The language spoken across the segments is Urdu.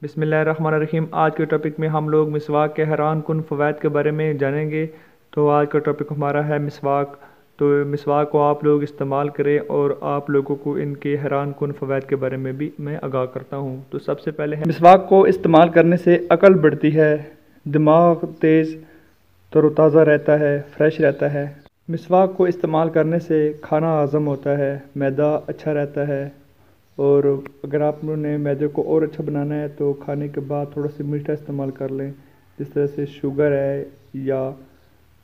بسم اللہ الرحمن الرحیم۔ آج کے ٹاپک میں ہم لوگ مسواک کے حیران کن فوائد کے بارے میں جانیں گے۔ تو آج کا ٹاپک ہمارا ہے مسواک۔ تو مسواک کو آپ لوگ استعمال کریں اور آپ لوگوں کو ان کے حیران کن فوائد کے بارے میں بھی میں آگاہ کرتا ہوں۔ تو سب سے پہلے ہے مسواک کو استعمال کرنے سے عقل بڑھتی ہے، دماغ تیز تر و تازہ رہتا ہے، فریش رہتا ہے۔ مسواک کو استعمال کرنے سے کھانا ہضم ہوتا ہے، معدہ اچھا رہتا ہے، اور اگر آپ نے معدے کو اور اچھا بنانا ہے تو کھانے کے بعد تھوڑا سا میٹھا استعمال کر لیں، جس طرح سے شوگر ہے یا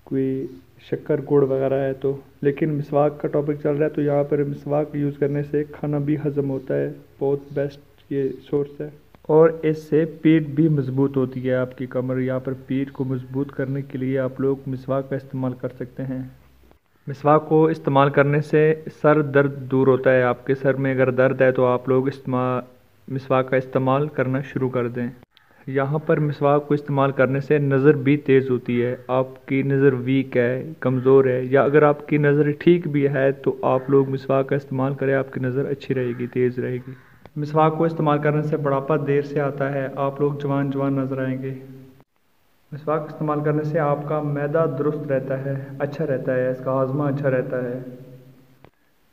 کوئی شکر گڑ وغیرہ ہے تو۔ لیکن مسواک کا ٹاپک چل رہا ہے تو یہاں پر مسواک یوز کرنے سے کھانا بھی ہضم ہوتا ہے، بہت بیسٹ یہ سورس ہے۔ اور اس سے پیٹ بھی مضبوط ہوتی ہے، آپ کی کمر یہاں پر پیٹ کو مضبوط کرنے کے لیے آپ لوگ مسواک کا استعمال کر سکتے ہیں۔ مسواک کو استعمال کرنے سے سر درد دور ہوتا ہے۔ آپ کے سر میں اگر درد ہے تو آپ لوگ مسواک کا استعمال کرنا شروع کر دیں۔ یہاں پر مسواک کو استعمال کرنے سے نظر بھی تیز ہوتی ہے۔ آپ کی نظر ویک ہے، کمزور ہے، یا اگر آپ کی نظر ٹھیک بھی ہے تو آپ لوگ مسواک کا استعمال کریں، آپ کی نظر اچھی رہے گی، تیز رہے گی۔ مسواک کو استعمال کرنے سے بڑھاپا دیر سے آتا ہے، آپ لوگ جوان نظر آئیں گے۔ مسواک استعمال کرنے سے آپ کا معدہ درست رہتا ہے، اچھا رہتا ہے، اس کا ہاضمہ اچھا رہتا ہے۔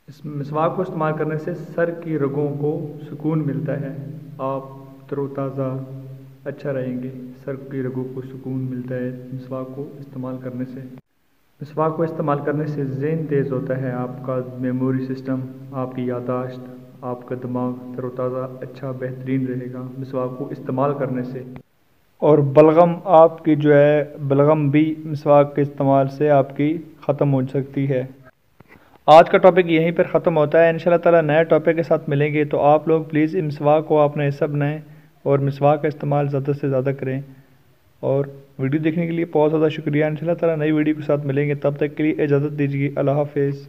اس مسواک کو استعمال کرنے سے سر کی رگوں کو سکون ملتا ہے، آپ تر و تازہ اچھا رہیں گے، سر کی رگوں کو سکون ملتا ہے مسواک کو استعمال کرنے سے۔ مسواک کو استعمال کرنے سے ذہن تیز ہوتا ہے، آپ کا میموری سسٹم، آپ کی یادداشت، آپ کا دماغ تر و تازہ اچھا بہترین رہے گا مسواک کو استعمال کرنے سے۔ اور بلغم، آپ کی جو ہے بلغم بھی مسواک کے استعمال سے آپ کی ختم ہو سکتی ہے۔ آج کا ٹاپک یہیں پر ختم ہوتا ہے، انشاءاللہ تعالی نئے ٹاپک کے ساتھ ملیں گے۔ تو آپ لوگ پلیز ان مسواک کو اپنا حصہ بنائیں اور مسواک کا استعمال زیادہ سے زیادہ کریں۔ اور ویڈیو دیکھنے کے لیے بہت زیادہ شکریہ۔ انشاءاللہ تعالی نئی ویڈیو کے ساتھ ملیں گے، تب تک کے لیے اجازت دیجیے، اللہ حافظ۔